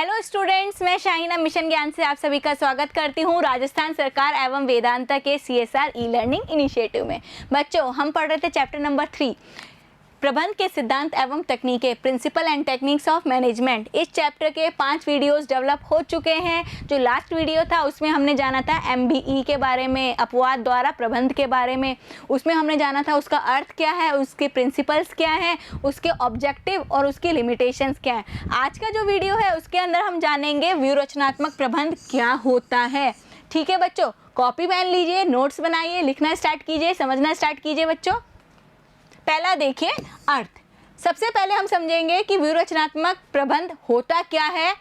Hello students, मैं Shaheena mission ज्ञान से आप सभी का स्वागत करती हूँ राजस्थान सरकार एवं वेदांता के CSR ई लर्निंग इनिशिएटिव में। बच्चों, हम पढ़ रहे थे चैप्टर नंबर 3 प्रबंध के सिद्धांत एवं तकनीकें, principle and techniques of management. इस चैप्टर के 5 वीडियोस डेवलप हो चुके हैं। जो लास्ट वीडियो था उसमें हमने जाना था MBE के बारे में, अपवाद द्वारा प्रबंध के बारे में। उसमें हमने जाना था उसका अर्थ क्या है, उसके प्रिंसिपल्स क्या हैं, उसके ऑब्जेक्टिव और उसकी लिमिटेशंस क्या हैं। आज का जो वीडियो है उसके अंदर हम जानेंगे व्यूहरचनात्मक प्रबंध क्या होता है। ठीक है बच्चों, कॉपी पेन लीजिए, नोट्स बनाइए, लिखना स्टार्ट कीजिए, समझना स्टार्ट कीजिए। बच्चों, पहला देखिए अर्थ। सबसे पहले हम समझेंगे कि व्यूहरचनात्मक प्रबंध होता क्या है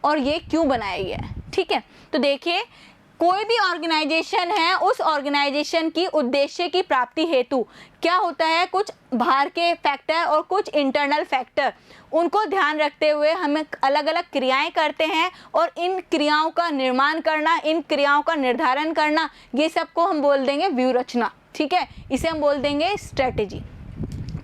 और ये क्यों बनाया गया है। ठीक है, तो देखिए, कोई भी ऑर्गेनाइजेशन है, उस ऑर्गेनाइजेशन की उद्देश्य की प्राप्ति हेतु क्या होता है, कुछ बाहर के फैक्टर और कुछ इंटरनल फैक्टर, उनको ध्यान रखते हुए हम अलग अलग क्रियाएं करते हैं और इन क्रियाओं का निर्माण करना, इन क्रियाओं का निर्धारण करना, ये सबको हम बोल देंगे व्यूहरचना। ठीक है, इसे हम बोल देंगे स्ट्रेटेजी।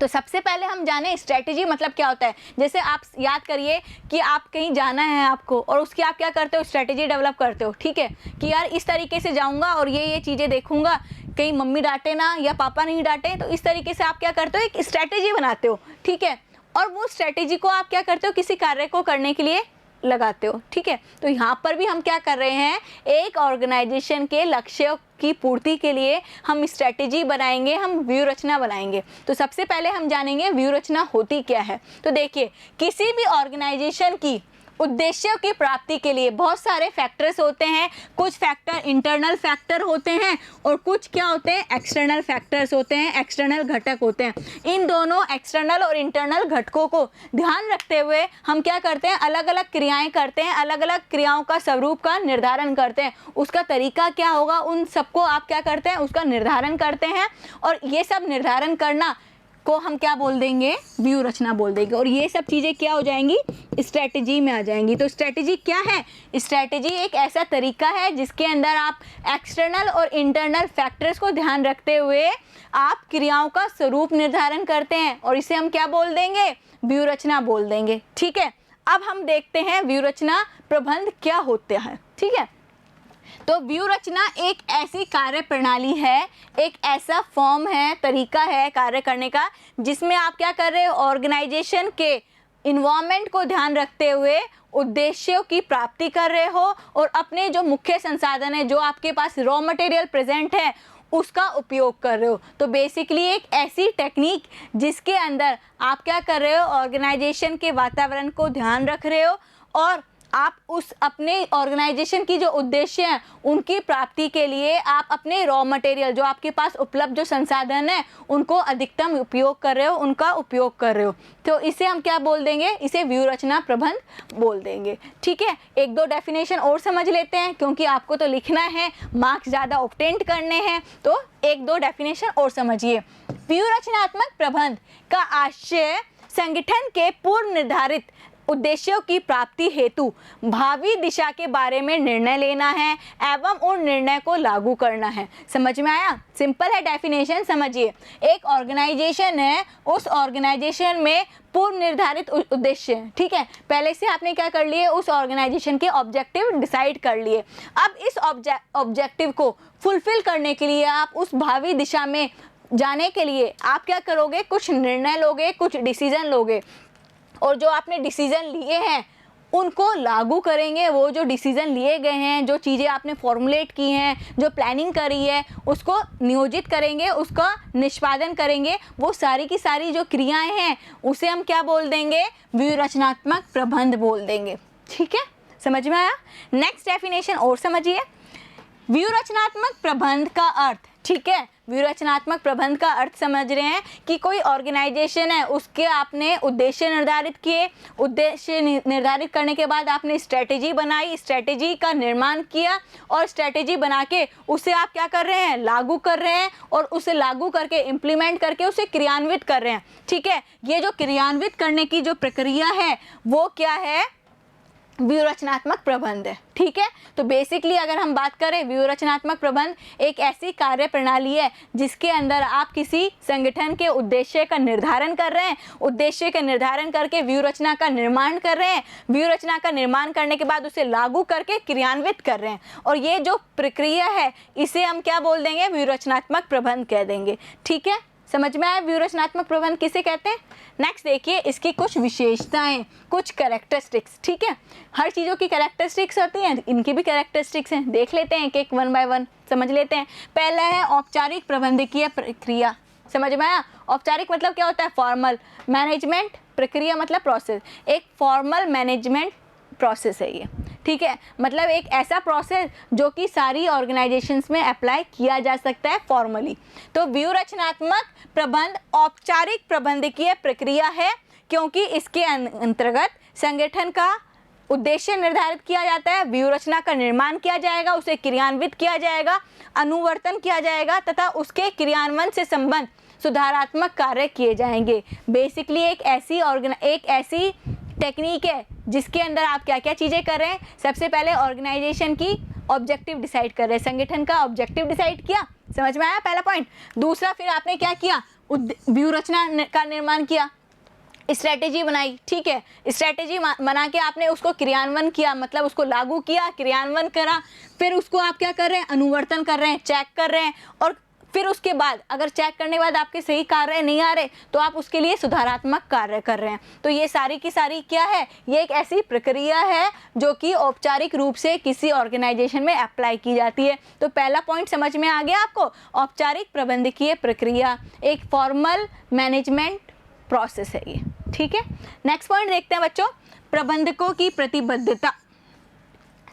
तो सबसे पहले हम जाने स्ट्रेटेजी मतलब क्या होता है। जैसे आप याद करिए कि आप कहीं जाना है आपको, और उसकी आप क्या करते हो, स्ट्रेटेजी डेवलप करते हो। ठीक है, कि यार इस तरीके से जाऊंगा और ये चीज़ें देखूंगा, कहीं मम्मी डांटे ना या पापा नहीं डांटे, तो इस तरीके से आप क्या करते हो, एक स्ट्रेटेजी बनाते हो। ठीक है, और वो स्ट्रेटेजी को आप क्या करते हो, किसी कार्य को करने के लिए लगाते हो। ठीक है, तो यहाँ पर भी हम क्या कर रहे हैं, एक ऑर्गेनाइजेशन के लक्ष्यों की पूर्ति के लिए हम स्ट्रेटेजी बनाएंगे, हम व्यूहरचना बनाएंगे। तो सबसे पहले हम जानेंगे व्यूहरचना होती क्या है। तो देखिए, किसी भी ऑर्गेनाइजेशन की उद्देश्यों की प्राप्ति के लिए बहुत सारे फैक्टर्स होते हैं। कुछ फैक्टर इंटरनल फैक्टर होते हैं और कुछ क्या होते हैं, एक्सटर्नल फैक्टर्स होते हैं, एक्सटर्नल घटक होते हैं। इन दोनों एक्सटर्नल और इंटरनल घटकों को ध्यान रखते हुए हम क्या करते हैं, अलग अलग क्रियाएं करते हैं, अलग अलग क्रियाओं का स्वरूप का निर्धारण करते हैं। उसका तरीका क्या होगा, उन सबको आप क्या करते हैं, उसका निर्धारण करते हैं। और ये सब निर्धारण करना को हम क्या बोल देंगे, व्यूहरचना बोल देंगे। और ये सब चीज़ें क्या हो जाएंगी, स्ट्रेटेजी में आ जाएंगी। तो स्ट्रेटेजी क्या है, स्ट्रेटेजी एक ऐसा तरीका है जिसके अंदर आप एक्सटर्नल और इंटरनल फैक्टर्स को ध्यान रखते हुए आप क्रियाओं का स्वरूप निर्धारण करते हैं, और इसे हम क्या बोल देंगे, व्यूहरचना बोल देंगे। ठीक है, अब हम देखते हैं व्यूहरचना प्रबंध क्या होता है। ठीक है, तो व्यूहरचना एक ऐसी कार्य प्रणाली है, एक ऐसा फॉर्म है, तरीका है कार्य करने का, जिसमें आप क्या कर रहे हो, ऑर्गेनाइजेशन के इन्वायरमेंट को ध्यान रखते हुए उद्देश्यों की प्राप्ति कर रहे हो और अपने जो मुख्य संसाधन है, जो आपके पास रॉ मटेरियल प्रेजेंट है, उसका उपयोग कर रहे हो। तो बेसिकली एक ऐसी टेक्निक जिसके अंदर आप क्या कर रहे हो, ऑर्गेनाइजेशन के वातावरण को ध्यान रख रहे हो और आप उस अपने ऑर्गेनाइजेशन की जो उद्देश्य हैं उनकी प्राप्ति के लिए आप अपने रॉ मटेरियल, जो आपके पास उपलब्ध जो संसाधन है, उनको अधिकतम उपयोग कर रहे हो, उनका उपयोग कर रहे हो। तो इसे हम क्या बोल देंगे, इसे व्यूहरचना प्रबंध बोल देंगे। ठीक है, एक दो डेफिनेशन और समझ लेते हैं, क्योंकि आपको तो लिखना है, मार्क्स ज़्यादा ऑब्टेन करने हैं, तो एक दो डेफिनेशन और समझिए। व्यूहरचनात्मक प्रबंध का आशय संगठन के पूर्व निर्धारित उद्देश्यों की प्राप्ति हेतु भावी दिशा के बारे में निर्णय लेना है एवं उन निर्णय को लागू करना है। समझ में आया, सिंपल है डेफिनेशन, समझिए। एक ऑर्गेनाइजेशन है, उस ऑर्गेनाइजेशन में पूर्व निर्धारित उद्देश्य है। ठीक है, पहले से आपने क्या कर लिए, उस ऑर्गेनाइजेशन के ऑब्जेक्टिव डिसाइड कर लिए। अब इस ऑब्जेक्टिव को फुलफिल करने के लिए, आप उस भावी दिशा में जाने के लिए आप क्या करोगे, कुछ निर्णय लोगे, कुछ डिसीजन लोगे, और जो आपने डिसीजन लिए हैं उनको लागू करेंगे। वो जो डिसीजन लिए गए हैं, जो चीज़ें आपने फॉर्मुलेट की हैं, जो प्लानिंग करी है, उसको नियोजित करेंगे, उसका निष्पादन करेंगे। वो सारी की सारी जो क्रियाएं हैं उसे हम क्या बोल देंगे, व्यूहरचनात्मक प्रबंध बोल देंगे। ठीक है, समझ में आया। नेक्स्ट डेफिनेशन और समझिए, व्यूहरचनात्मक प्रबंध का अर्थ। ठीक है, व्यूहरचनात्मक प्रबंध का अर्थ समझ रहे हैं कि कोई ऑर्गेनाइजेशन है, उसके आपने उद्देश्य निर्धारित किए, उद्देश्य निर्धारित करने के बाद आपने स्ट्रेटेजी बनाई, स्ट्रेटेजी का निर्माण किया, और स्ट्रेटेजी बना के उसे आप क्या कर रहे हैं, लागू कर रहे हैं, और उसे लागू करके इम्प्लीमेंट करके उसे क्रियान्वित कर रहे हैं। ठीक है, ये जो क्रियान्वित करने की जो प्रक्रिया है वो क्या है, व्यूहरचनात्मक प्रबंध है। ठीक है, तो बेसिकली अगर हम बात करें, व्यूहरचनात्मक प्रबंध एक ऐसी कार्य प्रणाली है जिसके अंदर आप किसी संगठन के उद्देश्य का निर्धारण कर रहे हैं, उद्देश्य का निर्धारण करके व्यूहरचना का निर्माण कर रहे हैं, व्यूहरचना का निर्माण करने के बाद उसे लागू करके क्रियान्वित कर रहे हैं, और ये जो प्रक्रिया है इसे हम क्या बोल देंगे, व्यूहरचनात्मक प्रबंध कह देंगे। ठीक है, समझ में आया व्यूहरचनात्मक प्रबंध किसे कहते हैं। नेक्स्ट देखिए इसकी कुछ विशेषताएं, कुछ कैरेक्टरिस्टिक्स। ठीक है, हर चीज़ों की कैरेक्टरिस्टिक्स होती हैं, इनकी भी कैरेक्टरिस्टिक्स हैं, देख लेते हैं एक एक वन बाय वन समझ लेते हैं। पहला है औपचारिक प्रबंधकीय प्रक्रिया। समझ में आया, औपचारिक मतलब क्या होता है, फॉर्मल, मैनेजमेंट प्रक्रिया मतलब प्रोसेस, एक फॉर्मल मैनेजमेंट प्रोसेस है ये। ठीक है, मतलब एक ऐसा प्रोसेस जो कि सारी ऑर्गेनाइजेशंस में अप्लाई किया जा सकता है फॉर्मली। तो व्यूहरचनात्मक प्रबंध औपचारिक प्रबंधकीय प्रक्रिया है, क्योंकि इसके अंतर्गत संगठन का उद्देश्य निर्धारित किया जाता है, व्यूहरचना का निर्माण किया जाएगा, उसे क्रियान्वित किया जाएगा, अनुवर्तन किया जाएगा तथा उसके क्रियान्वयन से संबंध सुधारात्मक कार्य किए जाएंगे। बेसिकली एक ऐसी टेक्निक है जिसके अंदर आप क्या क्या चीज़ें कर रहे हैं। सबसे पहले ऑर्गेनाइजेशन की ऑब्जेक्टिव डिसाइड कर रहे हैं, संगठन का ऑब्जेक्टिव डिसाइड किया, समझ में आया पहला पॉइंट। दूसरा, फिर आपने क्या किया, व्यूहरचना का निर्माण किया, स्ट्रैटेजी बनाई। ठीक है, स्ट्रैटेजी बना के आपने उसको क्रियान्वयन किया, मतलब उसको लागू किया, क्रियान्वयन करा, फिर उसको आप क्या कर रहे हैं, अनुवर्तन कर रहे हैं, चेक कर रहे हैं, और फिर उसके बाद अगर चेक करने के बाद आपके सही कार्य नहीं आ रहे तो आप उसके लिए सुधारात्मक कार्य कर रहे हैं। तो ये सारी की सारी क्या है, ये एक ऐसी प्रक्रिया है जो कि औपचारिक रूप से किसी ऑर्गेनाइजेशन में अप्लाई की जाती है। तो पहला पॉइंट समझ में आ गया आपको, औपचारिक प्रबंधकीय प्रक्रिया एक फॉर्मल मैनेजमेंट प्रोसेस है ये। ठीक है, नेक्स्ट पॉइंट देखते हैं बच्चों, प्रबंधकों की प्रतिबद्धता।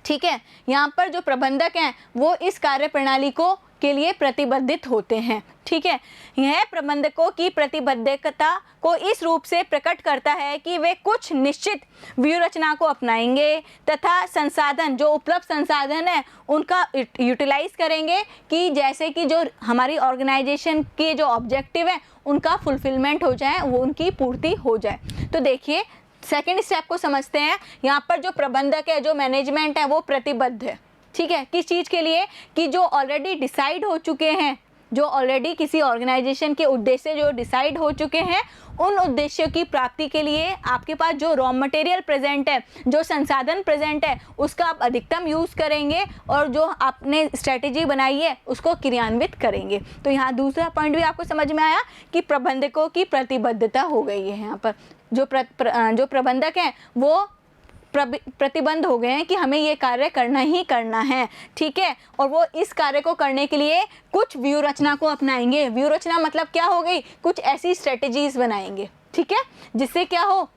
ठीक है, यहाँ पर जो प्रबंधक हैं वो इस कार्य प्रणाली के लिए प्रतिबद्धित होते हैं। ठीक है, यह प्रबंधकों की प्रतिबद्धता को इस रूप से प्रकट करता है कि वे कुछ निश्चित व्यूहरचना को अपनाएंगे तथा संसाधन, जो उपलब्ध संसाधन है उनका यूटिलाइज करेंगे, कि जैसे कि जो हमारी ऑर्गेनाइजेशन के जो ऑब्जेक्टिव है उनका फुलफिलमेंट हो जाए, वो उनकी पूर्ति हो जाए। तो देखिए सेकेंड स्टेप को समझते हैं। यहाँ पर जो प्रबंधक है, जो मैनेजमेंट है, वो प्रतिबद्ध है। ठीक है, किस चीज़ के लिए, कि जो ऑलरेडी डिसाइड हो चुके हैं, जो ऑलरेडी किसी ऑर्गेनाइजेशन के उद्देश्य जो डिसाइड हो चुके हैं, उन उद्देश्यों की प्राप्ति के लिए आपके पास जो रॉ मटेरियल प्रेजेंट है, जो संसाधन प्रेजेंट है, उसका आप अधिकतम यूज़ करेंगे और जो आपने स्ट्रेटेजी बनाई है उसको क्रियान्वित करेंगे। तो यहाँ दूसरा पॉइंट भी आपको समझ में आया कि प्रबंधकों की प्रतिबद्धता हो गई है। यहाँ पर जो प्रबंधक हैं वो प्रतिबंध हो गए हैं कि हमें ये कार्य करना ही करना है। ठीक है, और वो इस कार्य को करने के लिए कुछ व्यूहरचना को अपनाएंगे। व्यूहरचना मतलब क्या हो गई, कुछ ऐसी स्ट्रेटेजीज बनाएंगे। ठीक है, जिससे क्या हो,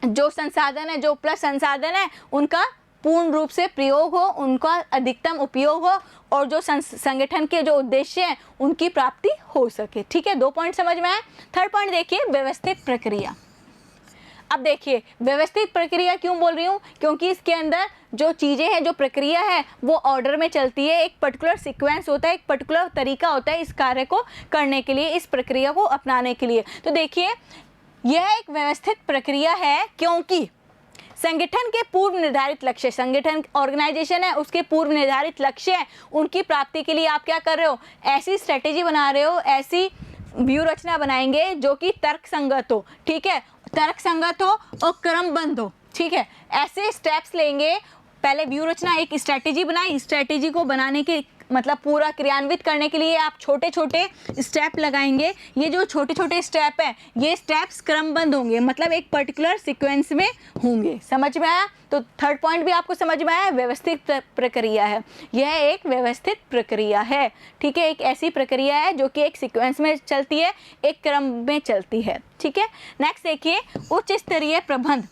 जो संसाधन है, जो उपलब्ध संसाधन है, उनका पूर्ण रूप से प्रयोग हो, उनका अधिकतम उपयोग हो, और जो संगठन के जो उद्देश्य हैं उनकी प्राप्ति हो सके। ठीक है, 2 पॉइंट समझ में आए। थर्ड पॉइंट देखिए, व्यवस्थित प्रक्रिया। अब देखिए व्यवस्थित प्रक्रिया क्यों बोल रही हूँ, क्योंकि इसके अंदर जो चीज़ें हैं, जो प्रक्रिया है, वो ऑर्डर में चलती है, एक पर्टिकुलर सीक्वेंस होता है, एक पर्टिकुलर तरीका होता है इस कार्य को करने के लिए, इस प्रक्रिया को अपनाने के लिए। तो देखिए यह एक व्यवस्थित प्रक्रिया है, क्योंकि संगठन के पूर्व निर्धारित लक्ष्य, संगठन ऑर्गेनाइजेशन है उसके पूर्व निर्धारित लक्ष्य है, उनकी प्राप्ति के लिए आप क्या कर रहे हो, ऐसी स्ट्रेटेजी बना रहे हो, ऐसी व्यूहरचना बनाएंगे जो कि तर्क संगत हो। ठीक है, तर्क संगत हो और क्रमबद्ध हो। ठीक है, ऐसे स्टेप्स लेंगे। पहले व्यूहरचना, एक स्ट्रेटेजी बनाई, स्ट्रेटेजी को बनाने के मतलब पूरा क्रियान्वित करने के लिए आप छोटे छोटे स्टेप लगाएंगे। ये जो छोटे छोटे स्टेप हैं, ये स्टेप्स क्रमबद्ध होंगे, मतलब एक पर्टिकुलर सीक्वेंस में होंगे। समझ में आया? तो थर्ड पॉइंट भी आपको समझ में आया, व्यवस्थित प्रक्रिया है। यह एक व्यवस्थित प्रक्रिया है। ठीक है, एक ऐसी प्रक्रिया है जो कि एक सीक्वेंस में चलती है, एक क्रम में चलती है। ठीक है, नेक्स्ट देखिए, उच्च स्तरीय प्रबंध।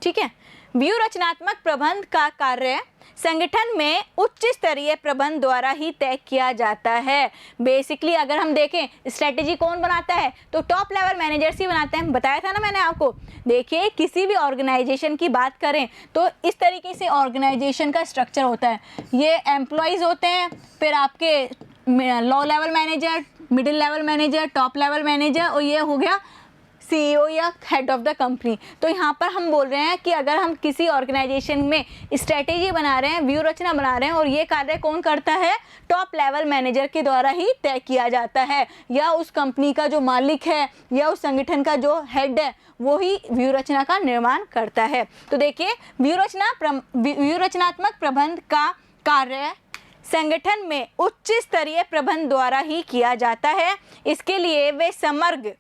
ठीक है, व्यूहरचनात्मक प्रबंध का कार्य संगठन में उच्च स्तरीय प्रबंध द्वारा ही तय किया जाता है। बेसिकली अगर हम देखें स्ट्रेटेजी कौन बनाता है, तो टॉप लेवल मैनेजर्स ही बनाते हैं। बताया था ना मैंने आपको। देखिए किसी भी ऑर्गेनाइजेशन की बात करें तो इस तरीके से ऑर्गेनाइजेशन का स्ट्रक्चर होता है। ये एम्प्लॉयज़ होते हैं, फिर आपके low level manager, middle level manager, top level manager, और ये हो गया CEO या हेड ऑफ द कंपनी। तो यहाँ पर हम बोल रहे हैं कि अगर हम किसी ऑर्गेनाइजेशन में स्ट्रेटेजी बना रहे हैं, व्यू रचना बना रहे हैं, और ये कार्य कौन करता है, टॉप लेवल मैनेजर के द्वारा ही तय किया जाता है, या उस कंपनी का जो मालिक है या उस संगठन का जो हेड है वो ही व्यू रचना का निर्माण करता है। तो देखिए व्यू रचनात्मक प्रबंध का कार्य संगठन में उच्च स्तरीय प्रबंध द्वारा ही किया जाता है। इसके लिए वे समग्र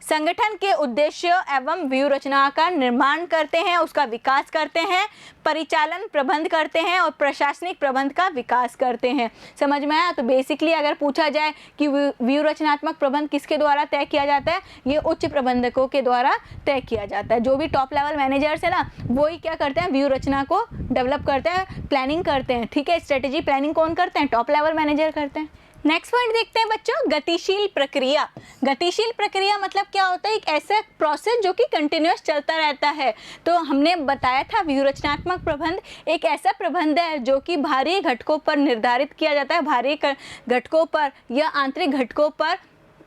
संगठन के उद्देश्य एवं व्यू रचना का निर्माण करते हैं, उसका विकास करते हैं, परिचालन प्रबंध करते हैं और प्रशासनिक प्रबंध का विकास करते हैं। समझ में आया? तो बेसिकली अगर पूछा जाए कि व्यू रचनात्मक प्रबंध किसके द्वारा तय किया जाता है, ये उच्च प्रबंधकों के द्वारा तय किया जाता है। जो भी टॉप लेवल मैनेजर्स है ना, वो ही क्या करते हैं, व्यू रचना को डेवलप करते हैं, प्लानिंग करते हैं। ठीक है, स्ट्रेटेजी प्लानिंग कौन करते हैं, टॉप लेवल मैनेजर करते हैं। नेक्स्ट पॉइंट देखते हैं बच्चों, गतिशील प्रक्रिया। गतिशील प्रक्रिया मतलब क्या होता है, एक ऐसा प्रोसेस जो कि कंटिन्यूअस चलता रहता है। तो हमने बताया था व्यू रचनात्मक प्रबंध एक ऐसा प्रबंध है जो कि बाहरी घटकों पर निर्धारित किया जाता है, बाहरी घटकों पर या आंतरिक घटकों पर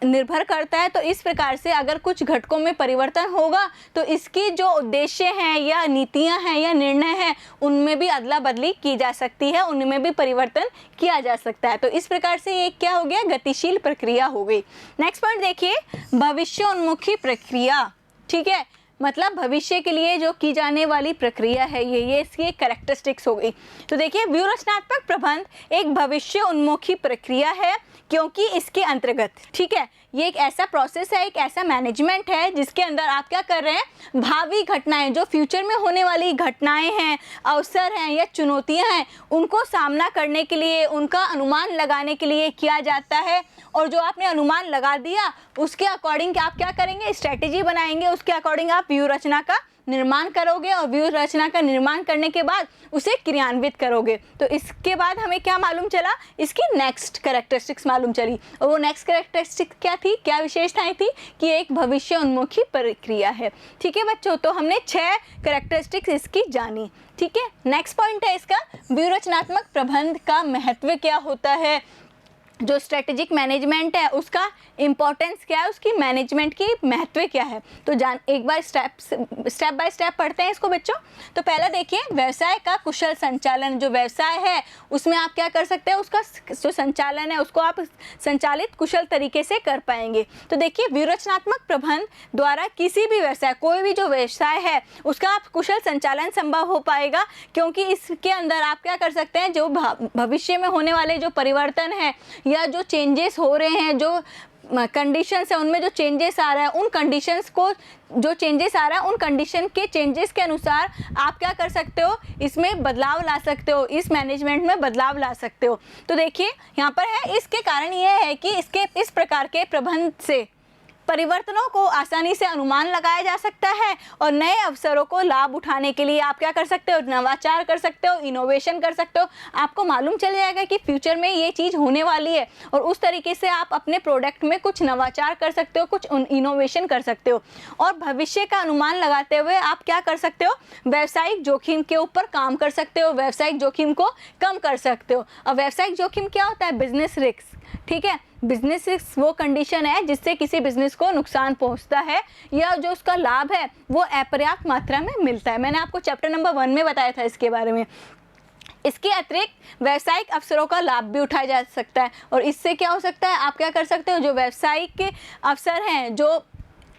निर्भर करता है। तो इस प्रकार से अगर कुछ घटकों में परिवर्तन होगा तो इसकी जो उद्देश्य हैं या नीतियां हैं या निर्णय हैं उनमें भी अदला बदली की जा सकती है, उनमें भी परिवर्तन किया जा सकता है। तो इस प्रकार से ये क्या हो गया, गतिशील प्रक्रिया हो गई। नेक्स्ट पॉइंट देखिए, भविष्योन्मुखी प्रक्रिया। ठीक है, मतलब भविष्य के लिए जो की जाने वाली प्रक्रिया है, ये इसकी कैरेक्टरिस्टिक्स हो गई। तो देखिए व्यू रचनात्मक प्रबंध एक भविष्य उन्मुखी प्रक्रिया है क्योंकि इसके अंतर्गत, ठीक है, ये एक ऐसा प्रोसेस है, एक ऐसा मैनेजमेंट है जिसके अंदर आप क्या कर रहे हैं, भावी घटनाएं, जो फ्यूचर में होने वाली घटनाएं हैं, अवसर हैं या चुनौतियां हैं, उनको सामना करने के लिए, उनका अनुमान लगाने के लिए किया जाता है। और जो आपने अनुमान लगा दिया उसके अकॉर्डिंग आप क्या करेंगे, स्ट्रेटेजी बनाएंगे, उसके अकॉर्डिंग आप व्यू रचना का निर्माण करोगे और व्यू रचना का निर्माण करने के बाद उसे क्रियान्वित करोगे। तो इसके बाद हमें क्या मालूम चला, इसकी नेक्स्ट कैरेक्टरिस्टिक्स मालूम चली। और वो नेक्स्ट कैरेक्टरिस्टिक क्या थी, क्या विशेषताएं थी, कि एक भविष्य उन्मुखी प्रक्रिया है। ठीक है बच्चों, तो हमने 6 कैरेक्टरिस्टिक्स इसकी जानी। ठीक है, नेक्स्ट पॉइंट है इसका, व्यू रचनात्मक प्रबंध का महत्व क्या होता है, जो स्ट्रेटेजिक मैनेजमेंट है उसका इम्पोर्टेंस क्या है, उसकी मैनेजमेंट की महत्व क्या है। तो एक बार स्टेप बाय स्टेप पढ़ते हैं इसको बच्चों। तो पहला देखिए, व्यवसाय का कुशल संचालन। जो व्यवसाय है उसमें आप क्या कर सकते हैं, उसका जो संचालन है उसको आप संचालित कुशल तरीके से कर पाएंगे। तो देखिए व्यू रचनात्मक प्रबंध द्वारा किसी भी व्यवसाय, कोई भी जो व्यवसाय है उसका आप कुशल संचालन संभव हो पाएगा, क्योंकि इसके अंदर आप क्या कर सकते हैं, जो भविष्य में होने वाले जो परिवर्तन है या जो चेंजेस हो रहे हैं, जो कंडीशंस है उनमें जो चेंजेस आ रहा है, उन कंडीशंस को जो चेंजेस आ रहा है उन कंडीशन के चेंजेस के अनुसार आप क्या कर सकते हो, इसमें बदलाव ला सकते हो, इस मैनेजमेंट में बदलाव ला सकते हो। तो देखिए यहाँ पर है, इसके कारण ये है कि इस प्रकार के प्रबंध से परिवर्तनों को आसानी से अनुमान लगाया जा सकता है और नए अवसरों को लाभ उठाने के लिए आप क्या कर सकते हो, नवाचार कर सकते हो, इनोवेशन कर सकते हो। आपको मालूम चल जाएगा कि फ्यूचर में ये चीज़ होने वाली है और उस तरीके से आप अपने प्रोडक्ट में कुछ नवाचार कर सकते हो, कुछ इनोवेशन कर सकते हो। और भविष्य का अनुमान लगाते हुए आप क्या कर सकते हो, व्यावसायिक जोखिम के ऊपर काम कर सकते हो, व्यावसायिक जोखिम को कम कर सकते हो। और व्यावसायिक जोखिम क्या होता है, बिजनेस रिस्क। ठीक है, बिजनेस रिस्क वो कंडीशन है जिससे किसी बिजनेस को नुकसान पहुंचता है या जो उसका लाभ है वो अपर्याप्त मात्रा में मिलता है। मैंने आपको चैप्टर नंबर 1 में बताया था इसके बारे में। इसके अतिरिक्त व्यावसायिक अवसरों का लाभ भी उठाया जा सकता है और इससे क्या हो सकता है, आप क्या कर सकते हो, जो व्यावसायिक के अवसर हैं, जो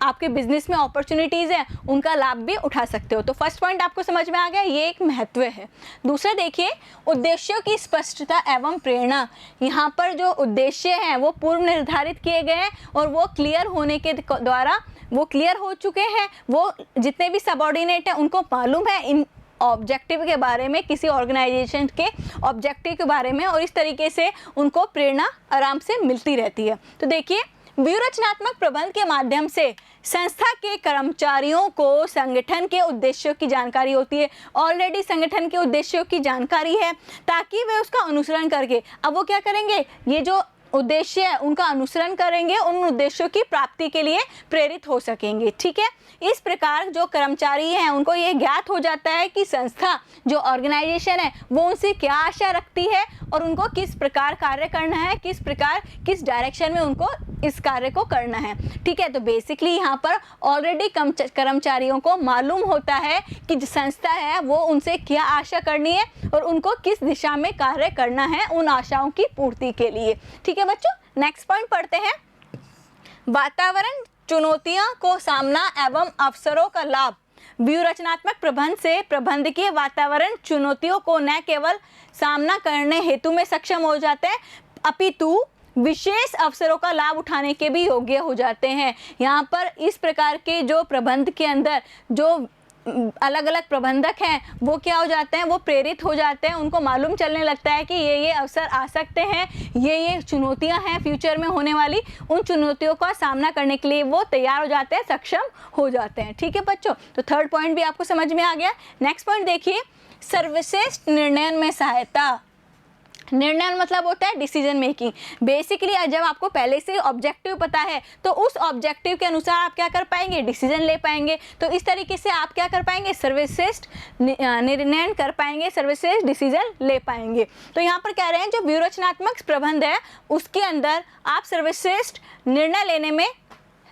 आपके बिजनेस में अपॉर्चुनिटीज़ हैं, उनका लाभ भी उठा सकते हो। तो फर्स्ट पॉइंट आपको समझ में आ गया, ये एक महत्व है। दूसरा देखिए, उद्देश्यों की स्पष्टता एवं प्रेरणा। यहाँ पर जो उद्देश्य हैं वो पूर्व निर्धारित किए गए हैं और वो क्लियर होने के द्वारा वो क्लियर हो चुके हैं। वो जितने भी सबऑर्डिनेट हैं उनको मालूम है इन ऑब्जेक्टिव के बारे में, किसी ऑर्गेनाइजेशन के ऑब्जेक्टिव के बारे में, और इस तरीके से उनको प्रेरणा आराम से मिलती रहती है। तो देखिए, व्यू रचनात्मक प्रबंध के माध्यम से संस्था के कर्मचारियों को संगठन के उद्देश्यों की जानकारी होती है। ऑलरेडी संगठन के उद्देश्यों की जानकारी है ताकि वे उसका अनुसरण करके अब वो क्या करेंगे, ये जो उद्देश्य है उनका अनुसरण करेंगे, उन उद्देश्यों की प्राप्ति के लिए प्रेरित हो सकेंगे। ठीक है, इस प्रकार जो कर्मचारी हैं उनको ये ज्ञात हो जाता है कि संस्था जो ऑर्गेनाइजेशन है वो उनसे क्या आशा रखती है और उनको किस प्रकार कार्य करना है, किस डायरेक्शन में उनको इस कार्य को करना है। ठीक है, तो बेसिकली यहाँ पर ऑलरेडी कर्मचारियों को मालूम होता है कि जो संस्था है वो उनसे क्या आशा करनी है और उनको किस दिशा में कार्य करना है उन आशाओं की पूर्ति के लिए। ठीक है बच्चों, नेक्स्ट पॉइंट पढ़ते हैं। वातावरण चुनौतियों को सामना एवं अवसरों का लाभ। व्यूहरचनात्मक प्रबंध से प्रबंधकीय वातावरण चुनौतियों को न केवल सामना करने हेतु में सक्षम हो जाते हैं अपितु विशेष अवसरों का लाभ उठाने के भी योग्य हो जाते हैं। यहाँ पर इस प्रकार के जो प्रबंध के अंदर जो अलग अलग प्रबंधक हैं वो क्या हो जाते हैं, वो प्रेरित हो जाते हैं, उनको मालूम चलने लगता है कि ये अवसर आ सकते हैं, ये चुनौतियां हैं फ्यूचर में होने वाली, उन चुनौतियों का सामना करने के लिए वो तैयार हो जाते हैं, सक्षम हो जाते हैं। ठीक है बच्चों, तो थर्ड पॉइंट भी आपको समझ में आ गया। नेक्स्ट पॉइंट देखिए, सर्वश्रेष्ठ निर्णय में सहायता। निर्णय मतलब होता है डिसीजन मेकिंग। बेसिकली जब आपको पहले से ऑब्जेक्टिव पता है तो उस ऑब्जेक्टिव के अनुसार आप क्या कर पाएंगे, डिसीजन ले पाएंगे। तो इस तरीके से आप क्या कर पाएंगे, सर्वश्रेष्ठ निर्णय कर पाएंगे, सर्वश्रेष्ठ डिसीजन ले पाएंगे। तो यहाँ पर कह रहे हैं जो व्यूहरचनात्मक प्रबंध है उसके अंदर आप सर्वश्रेष्ठ निर्णय लेने में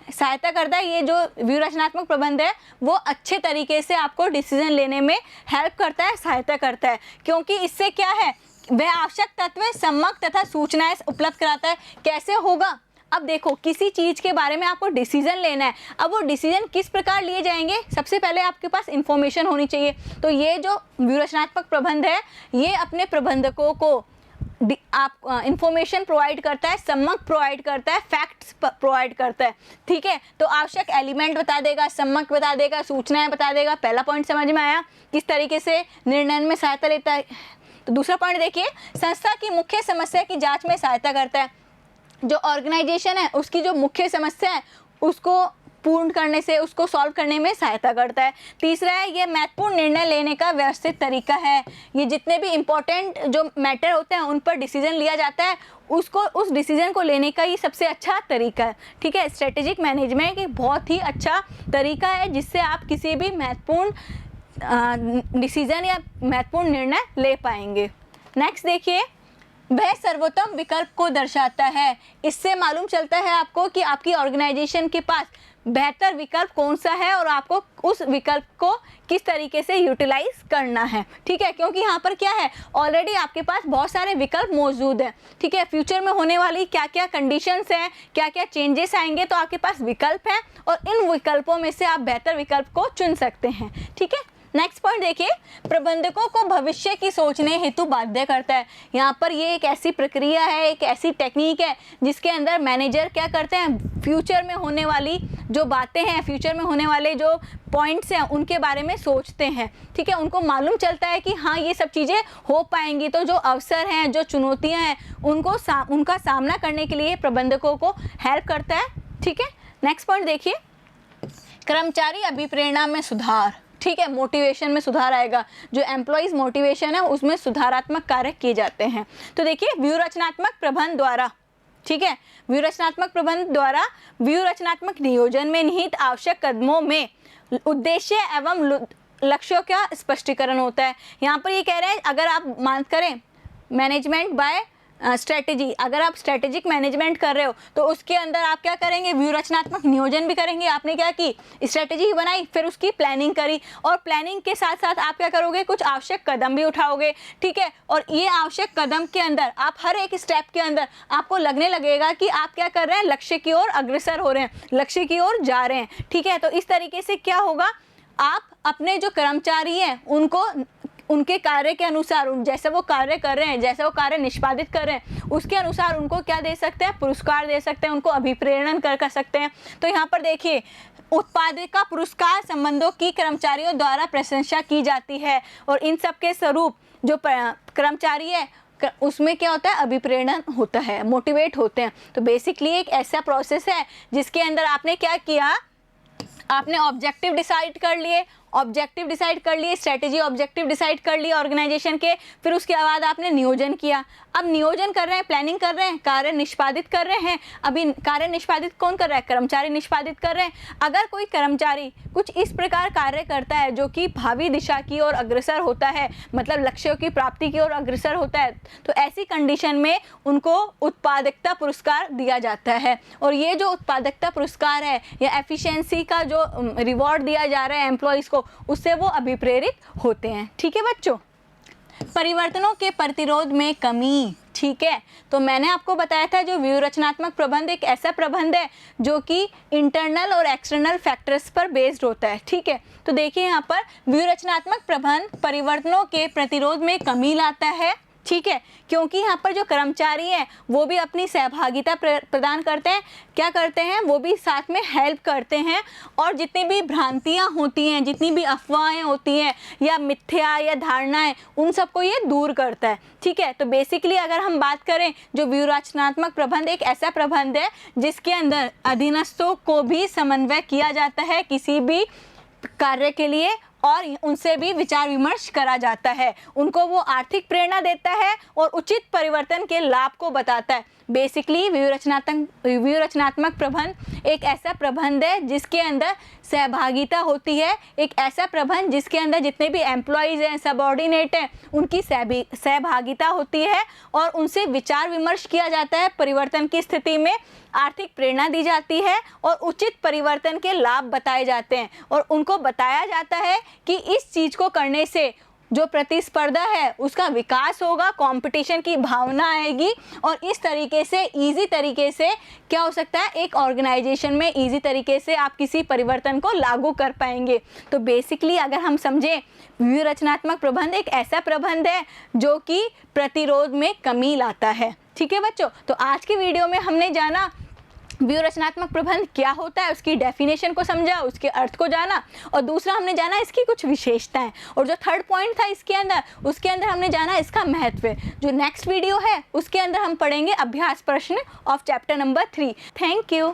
सहायता करता है। ये जो व्यूहरचनात्मक प्रबंध है वो अच्छे तरीके से आपको डिसीजन लेने में हेल्प करता है, सहायता करता है, क्योंकि इससे क्या है, वह आवश्यक तत्व सम्यक तथा सूचनाएं उपलब्ध कराता है। कैसे होगा, अब देखो किसी चीज़ के बारे में आपको डिसीजन लेना है, अब वो डिसीजन किस प्रकार लिए जाएंगे, सबसे पहले आपके पास इंफॉर्मेशन होनी चाहिए। तो ये जो व्यूहरचनात्मक प्रबंध है ये अपने प्रबंधकों को आप इंफॉर्मेशन प्रोवाइड करता है, सम्यक प्रोवाइड करता है, फैक्ट्स प्रोवाइड करता है। ठीक है, तो आवश्यक एलिमेंट बता देगा, सम्यक बता देगा, सूचनाएं बता देगा। पहला पॉइंट समझ में आया, किस तरीके से निर्णय में सहायता लेता है। तो दूसरा पॉइंट देखिए, संस्था की मुख्य समस्या की जांच में सहायता करता है। जो ऑर्गेनाइजेशन है उसकी जो मुख्य समस्या है उसको पूर्ण करने से, उसको सॉल्व करने में सहायता करता है। तीसरा है ये महत्वपूर्ण निर्णय लेने का व्यवस्थित तरीका है। ये जितने भी इम्पोर्टेंट जो मैटर होते हैं उन पर डिसीजन लिया जाता है, उसको उस डिसीजन को लेने का ये सबसे अच्छा तरीका है। ठीक है, स्ट्रेटेजिक मैनेजमेंट एक बहुत ही अच्छा तरीका है जिससे आप किसी भी महत्वपूर्ण डिसीजन या महत्वपूर्ण निर्णय ले पाएंगे। नेक्स्ट देखिए, वह सर्वोत्तम विकल्प को दर्शाता है। इससे मालूम चलता है आपको कि आपकी ऑर्गेनाइजेशन के पास बेहतर विकल्प कौन सा है और आपको उस विकल्प को किस तरीके से यूटिलाइज करना है। ठीक है, क्योंकि यहाँ पर क्या है, ऑलरेडी आपके पास बहुत सारे विकल्प मौजूद हैं। ठीक है, फ्यूचर में होने वाली क्या क्या कंडीशंस हैं, क्या क्या चेंजेस आएंगे, तो आपके पास विकल्प हैं और इन विकल्पों में से आप बेहतर विकल्प को चुन सकते हैं। ठीक है, नेक्स्ट पॉइंट देखिए, प्रबंधकों को भविष्य की सोचने हेतु बाध्य करता है। यहाँ पर ये एक ऐसी प्रक्रिया है, एक ऐसी टेक्निक है जिसके अंदर मैनेजर क्या करते हैं, फ्यूचर में होने वाली जो बातें हैं, फ्यूचर में होने वाले जो पॉइंट्स हैं उनके बारे में सोचते हैं। ठीक है, उनको मालूम चलता है कि हाँ ये सब चीज़ें हो पाएंगी, तो जो अवसर हैं, जो चुनौतियाँ हैं उनको उनका सामना करने के लिए प्रबंधकों को हेल्प करता है। ठीक है, नेक्स्ट पॉइंट देखिए, कर्मचारी अभिप्रेरणा में सुधार। ठीक है, मोटिवेशन में सुधार आएगा, जो एम्प्लॉइज मोटिवेशन है उसमें सुधारात्मक कार्य किए जाते हैं। तो देखिए, व्यूहरचनात्मक प्रबंध द्वारा, ठीक है, व्यूहरचनात्मक प्रबंध द्वारा व्यूहरचनात्मक नियोजन में निहित आवश्यक कदमों में उद्देश्य एवं लक्ष्यों का स्पष्टीकरण होता है। यहाँ पर ये कह रहे हैं, अगर आप मान करें मैनेजमेंट बाय स्ट्रेटेजी, अगर आप स्ट्रेटेजिक मैनेजमेंट कर रहे हो तो उसके अंदर आप क्या करेंगे, व्यूहरचनात्मक नियोजन भी करेंगे। आपने क्या की, स्ट्रेटेजी बनाई, फिर उसकी प्लानिंग करी और प्लानिंग के साथ साथ आप क्या करोगे, कुछ आवश्यक कदम भी उठाओगे। ठीक है, और ये आवश्यक कदम के अंदर आप हर एक स्टेप के अंदर आपको लगने लगेगा कि आप क्या कर रहे हैं, लक्ष्य की ओर अग्रसर हो रहे हैं, लक्ष्य की ओर जा रहे हैं। ठीक है, तो इस तरीके से क्या होगा, आप अपने जो कर्मचारी हैं उनको उनके कार्य के अनुसार, जैसे वो कार्य कर रहे हैं, जैसे वो कार्य निष्पादित कर रहे हैं उसके अनुसार उनको क्या दे सकते हैं, पुरस्कार दे सकते हैं, उनको अभिप्रेरण कर सकते हैं। तो यहाँ पर देखिए, उत्पादिका पुरस्कार संबंधों की कर्मचारियों द्वारा प्रशंसा की जाती है और इन सब के स्वरूप जो कर्मचारी है उसमें क्या होता है, अभिप्रेरण होता है, मोटिवेट होते हैं। तो बेसिकली एक ऐसा प्रोसेस है जिसके अंदर आपने क्या किया, आपने ऑब्जेक्टिव डिसाइड कर लिए ऑब्जेक्टिव डिसाइड कर लिए, स्ट्रेटेजी ऑब्जेक्टिव डिसाइड कर लिए ऑर्गेनाइजेशन के, फिर उसके बाद आपने नियोजन किया। अब नियोजन कर रहे हैं, प्लानिंग कर रहे हैं, कार्य निष्पादित कर रहे हैं। अभी कार्य निष्पादित कौन कर रहा है? कर्मचारी निष्पादित कर रहे हैं। अगर कोई कर्मचारी कुछ इस प्रकार कार्य करता है जो कि भावी दिशा की ओर अग्रसर होता है, मतलब लक्ष्यों की प्राप्ति की ओर अग्रसर होता है, तो ऐसी कंडीशन में उनको उत्पादकता पुरस्कार दिया जाता है। और ये जो उत्पादकता पुरस्कार है या एफिशिएंसी का जो रिवॉर्ड दिया जा रहा है एम्प्लॉयज़ को, उससे वो अभिप्रेरित होते हैं। ठीक है बच्चों। परिवर्तनों के प्रतिरोध में कमी, ठीक है, तो मैंने आपको बताया था जो व्यूह-रचनात्मक प्रबंध एक ऐसा प्रबंध है जो कि इंटरनल और एक्सटर्नल फैक्टर्स पर बेस्ड होता है। ठीक है, तो देखिए यहाँ पर व्यूह-रचनात्मक प्रबंध परिवर्तनों के प्रतिरोध में कमी लाता है। ठीक है, क्योंकि यहाँ पर जो कर्मचारी हैं वो भी अपनी सहभागिता प्रदान करते हैं, क्या करते हैं, वो भी साथ में हेल्प करते हैं, और जितनी भी भ्रांतियाँ होती हैं, जितनी भी अफवाहें होती हैं या मिथ्या या धारणाएं, उन सबको ये दूर करता है। ठीक है, तो बेसिकली अगर हम बात करें, जो व्यूह-रचनात्मक प्रबंध एक ऐसा प्रबंध है जिसके अंदर अधीनस्थों को भी समन्वय किया जाता है किसी भी कार्य के लिए, और उनसे भी विचार विमर्श करा जाता है, उनको वो आर्थिक प्रेरणा देता है और उचित परिवर्तन के लाभ को बताता है। बेसिकली व्यूह-रचनात्मक प्रबंध एक ऐसा प्रबंध है जिसके अंदर सहभागिता होती है, एक ऐसा प्रबंध जिसके अंदर जितने भी एम्प्लॉयज़ हैं, सबऑर्डिनेट हैं, उनकी सहभागिता होती है और उनसे विचार विमर्श किया जाता है, परिवर्तन की स्थिति में आर्थिक प्रेरणा दी जाती है और उचित परिवर्तन के लाभ बताए जाते हैं, और उनको बताया जाता है कि इस चीज़ को करने से जो प्रतिस्पर्धा है उसका विकास होगा, कंपटीशन की भावना आएगी, और इस तरीके से इजी तरीके से क्या हो सकता है, एक ऑर्गेनाइजेशन में इजी तरीके से आप किसी परिवर्तन को लागू कर पाएंगे। तो बेसिकली अगर हम समझें, व्यूह-रचनात्मक प्रबंध एक ऐसा प्रबंध है जो कि प्रतिरोध में कमी लाता है। ठीक है बच्चों, तो आज की वीडियो में हमने जाना व्यूह-रचनात्मक प्रबंध क्या होता है, उसकी डेफिनेशन को समझा, उसके अर्थ को जाना, और दूसरा हमने जाना इसकी कुछ विशेषताएं, और जो थर्ड पॉइंट था उसके अंदर हमने जाना इसका महत्व। जो नेक्स्ट वीडियो है उसके अंदर हम पढ़ेंगे अभ्यास प्रश्न of chapter number 3। Thank you.